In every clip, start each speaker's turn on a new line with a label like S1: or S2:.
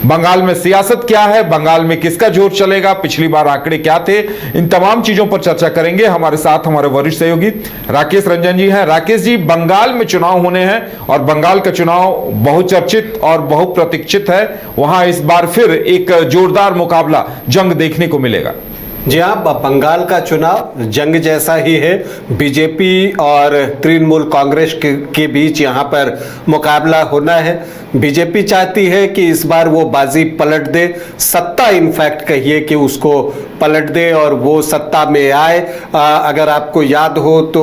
S1: बंगाल में सियासत क्या है, बंगाल में किसका जोर चलेगा, पिछली बार आंकड़े क्या थे, इन तमाम चीजों पर चर्चा करेंगे। हमारे साथ हमारे वरिष्ठ सहयोगी राकेश रंजन जी हैं। राकेश जी, बंगाल में चुनाव होने हैं और बंगाल का चुनाव बहुचर्चित और बहुप्रतीक्षित है। वहां इस बार फिर एक जोरदार मुकाबला, जंग देखने को मिलेगा।
S2: जी हाँ, बंगाल का चुनाव जंग जैसा ही है। बीजेपी और तृणमूल कांग्रेस के बीच यहाँ पर मुकाबला होना है। बीजेपी चाहती है कि इस बार वो बाजी पलट दे, सत्ता इनफैक्ट कहिए कि उसको पलट दे और वो सत्ता में आए। अगर आपको याद हो तो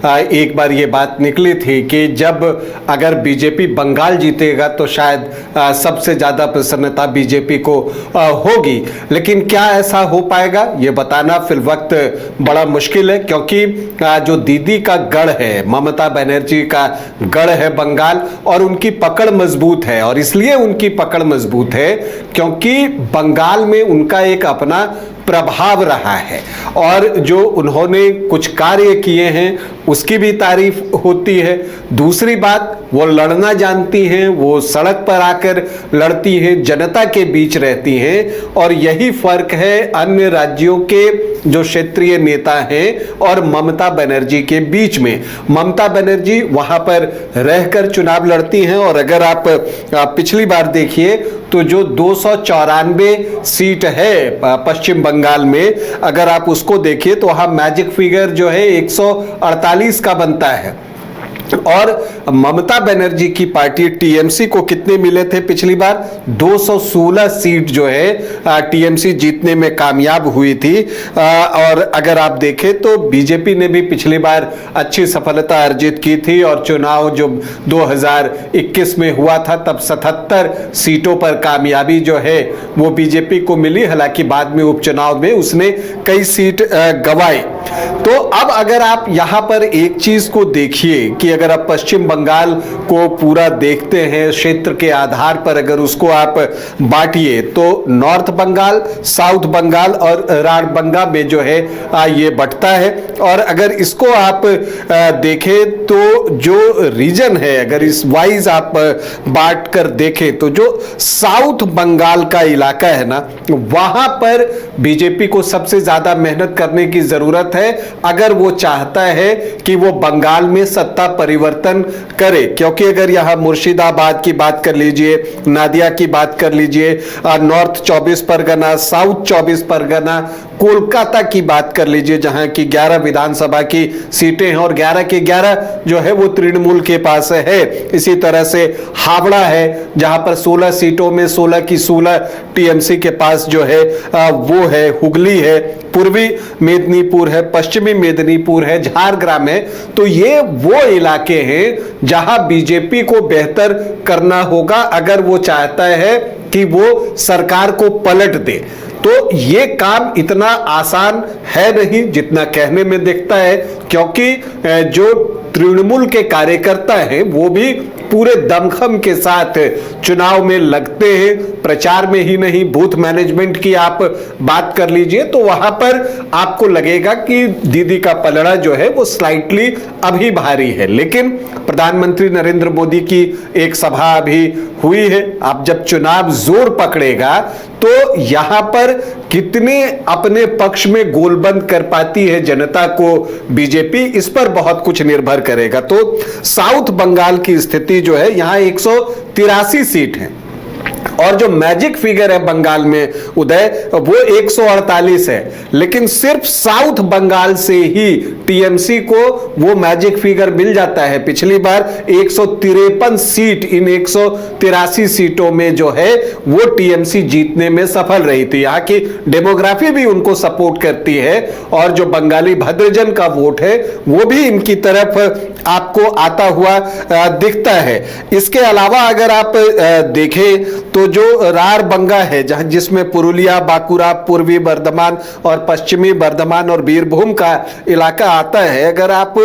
S2: एक बार ये बात निकली थी कि जब अगर बीजेपी बंगाल जीतेगा तो शायद सबसे ज़्यादा प्रसन्नता बीजेपी को होगी। लेकिन क्या ऐसा हो पाएगा ये बताना फिल वक्त बड़ा मुश्किल है, क्योंकि जो दीदी का गढ़ है, ममता बनर्जी का गढ़ है बंगाल, और उनकी पकड़ मजबूत है। और इसलिए उनकी पकड़ मजबूत है क्योंकि बंगाल में उनका एक अपना प्रभाव रहा है और जो उन्होंने कुछ कार्य किए हैं उसकी भी तारीफ होती है। दूसरी बात, वो लड़ना जानती हैं, वो सड़क पर आकर लड़ती हैं, जनता के बीच रहती हैं। और यही फर्क है अन्य राज्यों के जो क्षेत्रीय नेता हैं और ममता बनर्जी के बीच में। ममता बनर्जी वहां पर रहकर चुनाव लड़ती हैं और अगर आप पिछली बार देखिए तो जो 294 सीट है पश्चिम बंगाल में, अगर आप उसको देखिए तो वहां मैजिक फिगर जो है 148 का बनता है। और ममता बनर्जी की पार्टी टीएमसी को कितने मिले थे पिछली बार? 216 सीट जो है टीएमसी जीतने में कामयाब हुई थी। और अगर आप देखें तो बीजेपी ने भी पिछली बार अच्छी सफलता अर्जित की थी और चुनाव जो 2021 में हुआ था तब 77 सीटों पर कामयाबी जो है वो बीजेपी को मिली। हालांकि बाद में उपचुनाव में उसने कई सीट गंवाई। तो अब अगर आप यहां पर एक चीज को देखिए कि अगर आप पश्चिम बंगाल को पूरा देखते हैं क्षेत्र के आधार पर, अगर उसको आप बांटिए तो नॉर्थ बंगाल, साउथ बंगाल और राडबंगा में जो है ये बंटता है। और अगर इसको आप देखें तो जो रीजन है, अगर इस वाइज आप बांट कर देखें तो जो साउथ बंगाल का इलाका है ना, वहां पर बीजेपी को सबसे ज्यादा मेहनत करने की जरूरत है अगर वो चाहता है कि वो बंगाल में सत्ता परिवर्तन करे। क्योंकि अगर यहां मुर्शिदाबाद की बात कर लीजिए, नादिया की बात कर लीजिए, नॉर्थ 24 परगना, साउथ 24 परगना, कोलकाता की बात कर लीजिए जहां की 11 विधानसभा की सीटें हैं और 11 के 11 जो है वो तृणमूल के पास है। इसी तरह से हावड़ा है जहां पर 16 सीटों में 16 की 16 टीएमसी के पास जो है वो है। हुगली है, पूर्वी मेदिनीपुर है, पश्चिमी मेदिनीपुर है, झारग्राम है। तो ये वो इलाके हैं जहां बीजेपी को बेहतर करना होगा अगर वो चाहता है कि वो सरकार को पलट दे। तो ये काम इतना आसान है नहीं जितना कहने में दिखता है, क्योंकि जो तृणमूल के कार्यकर्ता हैं वो भी पूरे दमखम के साथ चुनाव में लगते हैं। प्रचार में ही नहीं, बूथ मैनेजमेंट की आप बात कर लीजिए तो वहां पर आपको लगेगा कि दीदी का पलड़ा जो है वो स्लाइटली अभी भारी है। लेकिन प्रधानमंत्री नरेंद्र मोदी की एक सभा अभी हुई है। अब जब चुनाव जोर पकड़ेगा तो यहां पर कितने अपने पक्ष में गोलबंद कर पाती है जनता को बीजेपी, इस पर बहुत कुछ निर्भर करेगा। तो साउथ बंगाल की स्थिति जो है, यहां 183 सीट है और जो मैजिक फिगर है बंगाल में उदय वो 148 है। लेकिन सिर्फ साउथ बंगाल से ही टीएमसी को वो मैजिक फिगर मिल जाता है। पिछली बार 153 सीट इन 183 सीटों में जो है वो टीएमसी जीतने में सफल रही थी। यहाँ की डेमोग्राफी भी उनको सपोर्ट करती है और जो बंगाली भद्रजन का वोट है वो भी इनकी तरफ आपको आता हुआ दिखता है। इसके अलावा अगर आप देखें तो जो राडबंगा है जहां जिसमें पुरुलिया, बांकुड़ा, पूर्वी बर्धमान और पश्चिमी बर्धमान और बीरभूम का इलाका आता है, अगर आप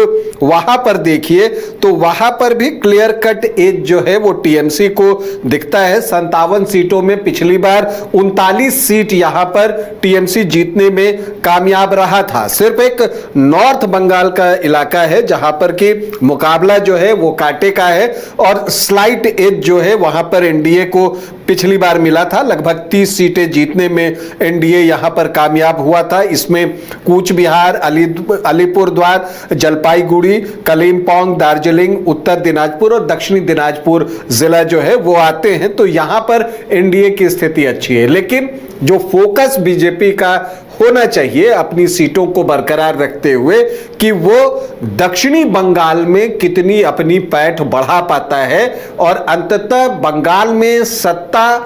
S2: वहां पर देखिए तो वहां पर भी क्लियर कट एज जो है वो टीएमसी को दिखता है। 57 सीटों में पिछली बार 39 सीट यहां पर टीएमसी जीतने में कामयाब रहा था। सिर्फ एक नॉर्थ बंगाल का इलाका है जहां पर कि मुकाबला जो है वो कांटे का है और स्लाइट एज जो है वहां पर एनडीए को पिछली बार मिला था। लगभग 30 सीटें जीतने में एनडीए यहां पर कामयाब हुआ था। इसमें कूच बिहार, अलीपुरद्वार, जलपाईगुड़ी, कलिम्पोंग, दार्जिलिंग, उत्तर दिनाजपुर और दक्षिणी दिनाजपुर जिला जो है वो आते हैं। तो यहां पर एनडीए की स्थिति अच्छी है, लेकिन जो फोकस बीजेपी का होना चाहिए अपनी सीटों को बरकरार रखते हुए कि वो दक्षिणी बंगाल में कितनी अपनी पैठ बढ़ा पाता है और अंततः बंगाल में सत्ता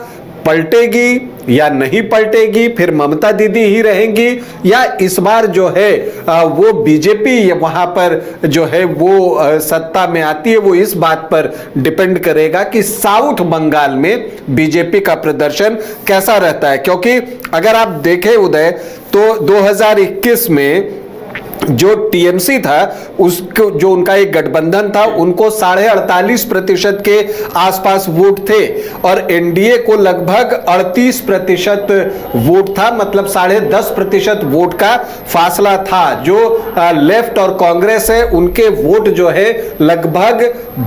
S2: पलटेगी या नहीं पलटेगी, फिर ममता दीदी ही रहेंगी या इस बार जो है वो बीजेपी वहां पर जो है वो सत्ता में आती है। वो इस बात पर डिपेंड करेगा कि साउथ बंगाल में बीजेपी का प्रदर्शन कैसा रहता है। क्योंकि अगर आप देखें उदय, तो 2021 में जो टीएमसी था उसको, जो उनका एक गठबंधन था, उनको 48.5% के आसपास वोट थे और एनडीए को लगभग 38% वोट था, मतलब 10.5% वोट का फासला था। जो लेफ्ट और कांग्रेस है उनके वोट जो है लगभग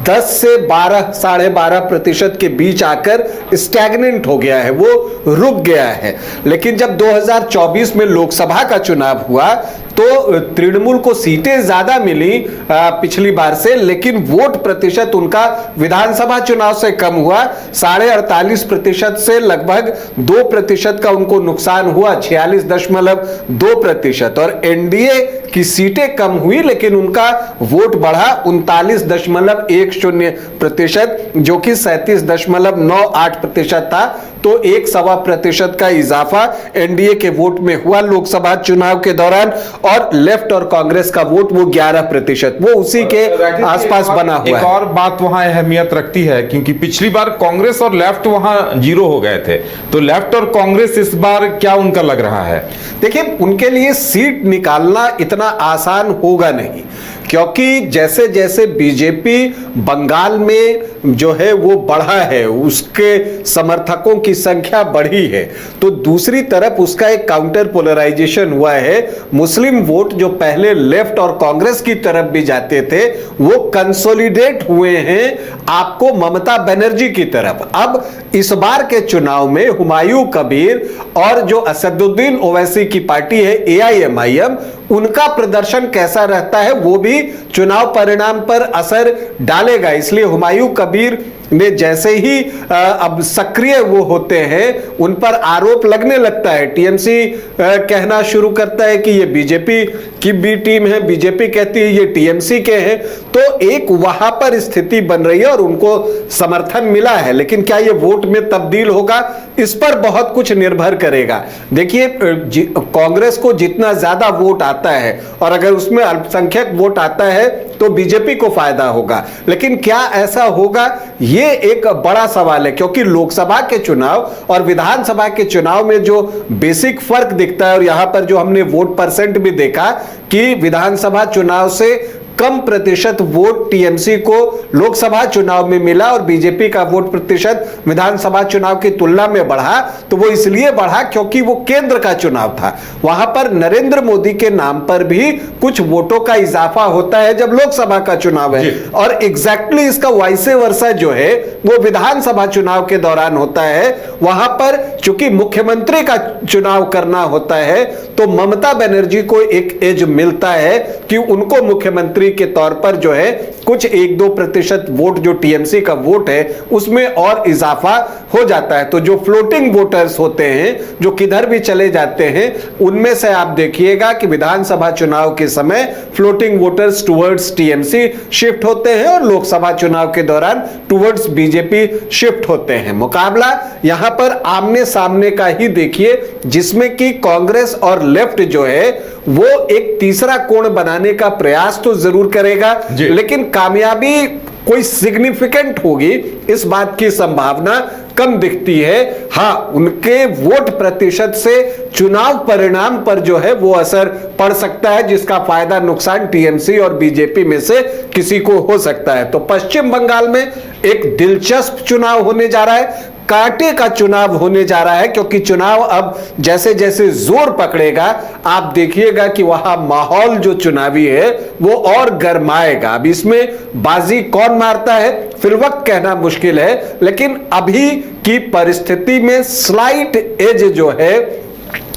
S2: 10 से 12.5% के बीच आकर स्टैग्नेंट हो गया है, वो रुक गया है। लेकिन जब 2024 में लोकसभा का चुनाव हुआ तो तृणमूल को सीटें ज्यादा मिली पिछली बार से, लेकिन वोट प्रतिशत उनका विधानसभा चुनाव से कम हुआ। 48.5% से लगभग 2% का उनको नुकसान हुआ, 46.2%। और एनडीए की सीटें कम हुई लेकिन उनका वोट बढ़ा 39.10%, जो कि 37.98% था। तो 1.25% का इजाफा एनडीए के वोट में हुआ लोकसभा चुनाव के दौरान और लेफ्ट और कांग्रेस का वोट वो 11%, वो उसी के आसपास बना हुआ है।
S1: एक और बात वहां अहमियत रखती है क्योंकि पिछली बार कांग्रेस और लेफ्ट वहां जीरो हो गए थे, तो लेफ्ट और कांग्रेस इस बार क्या उनका लग रहा है?
S2: देखिए, उनके लिए सीट निकालना इतना आसान होगा नहीं, क्योंकि जैसे जैसे बीजेपी बंगाल में जो है वो बढ़ा है, उसके समर्थकों की संख्या बढ़ी है, तो दूसरी तरफ उसका एक काउंटर पोलराइजेशन हुआ है। मुस्लिम वोट जो पहले लेफ्ट और कांग्रेस की तरफ भी जाते थे वो कंसोलिडेट हुए हैं आपको ममता बनर्जी की तरफ। अब इस बार के चुनाव में हुमायूं कबीर और जो असदुद्दीन ओवैसी की पार्टी है एआईएमआईएम, उनका प्रदर्शन कैसा रहता है वो भी चुनाव परिणाम पर असर डालेगा। इसलिए हुमायूं कबीर ने जैसे ही अब सक्रिय वो होते हैं उन पर आरोप लगने लगता है। टीएमसी कहना शुरू करता है कि ये बीजेपी की बी टीम है, बीजेपी कहती है ये टीएमसी के हैं, तो एक वहां पर स्थिति बन रही है और उनको समर्थन मिला है। लेकिन क्या ये वोट में तब्दील होगा, इस पर बहुत कुछ निर्भर करेगा। देखिए, कांग्रेस को जितना ज्यादा वोट आता है और अगर उसमें अल्पसंख्यक वोट आता है तो बीजेपी को फायदा होगा, लेकिन क्या ऐसा होगा ये एक बड़ा सवाल है। क्योंकि लोकसभा के चुनाव और विधानसभा के चुनाव में जो बेसिक फर्क दिखता है, और यहां पर जो हमने वोट परसेंट भी देखा कि विधानसभा चुनाव से कम प्रतिशत वोट टीएमसी को लोकसभा चुनाव में मिला और बीजेपी का वोट प्रतिशत विधानसभा चुनाव की तुलना में बढ़ा, तो वो इसलिए बढ़ा क्योंकि वो केंद्र का चुनाव था। वहां पर नरेंद्र मोदी के नाम पर भी कुछ वोटों का इजाफा होता है जब लोकसभा का चुनाव है, और एग्जैक्टली इसका वाइसे वर्सा जो है वो विधानसभा चुनाव के दौरान होता है। वहां पर चूंकि मुख्यमंत्री का चुनाव करना होता है तो ममता बनर्जी को एक एज मिलता है कि उनको मुख्यमंत्री के तौर पर जो है कुछ 1-2% वोट जो टीएमसी का वोट है उसमें और इजाफा हो जाता है। तो जो फ्लोटिंग वोटर्स होते हैं जो किधर भी चले जाते हैं, उनमें से आप देखिएगा कि विधानसभा चुनाव के समय floating voters towards TMC shift होते हैं और लोकसभा चुनाव के दौरान टुवर्ड्स बीजेपी शिफ्ट होते हैं। मुकाबला यहां पर आमने सामने का ही देखिए, जिसमें कि कांग्रेस और लेफ्ट जो है वो एक तीसरा कोण बनाने का प्रयास तो जरूर करेगा, लेकिन कामयाबी कोई सिग्निफिकेंट होगी इस बात की संभावना कम दिखती है। हां, उनके वोट प्रतिशत से चुनाव परिणाम पर जो है वो असर पड़ सकता है, जिसका फायदा नुकसान टीएमसी और बीजेपी में से किसी को हो सकता है। तो पश्चिम बंगाल में एक दिलचस्प चुनाव होने जा रहा है। कांटे का चुनाव होने जा रहा है, क्योंकि चुनाव अब जैसे जैसे जोर पकड़ेगा आप देखिएगा कि वहां माहौल जो चुनावी है वो और गरमाएगा। अब इसमें बाजी कौन मारता है फिर वक्त कहना मुश्किल है, लेकिन अभी की परिस्थिति में स्लाइट एज जो है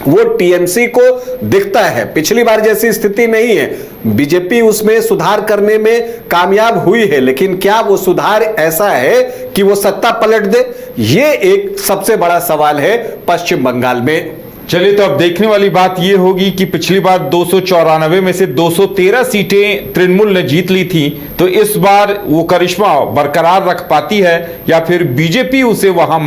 S2: वो टीएमसी को दिखता है। पिछली बार जैसी स्थिति नहीं है, बीजेपी उसमें सुधार करने में कामयाब हुई है, लेकिन क्या वो सुधार ऐसा है कि वो सत्ता पलट दे, ये एक सबसे बड़ा सवाल है पश्चिम बंगाल में।
S1: चलिए, तो अब देखने वाली बात यह होगी कि पिछली बार 294 में से 213 सीटें तृणमूल ने जीत ली थी, तो इस बार वो करिश्मा बरकरार रख पाती है या फिर बीजेपी उसे वहां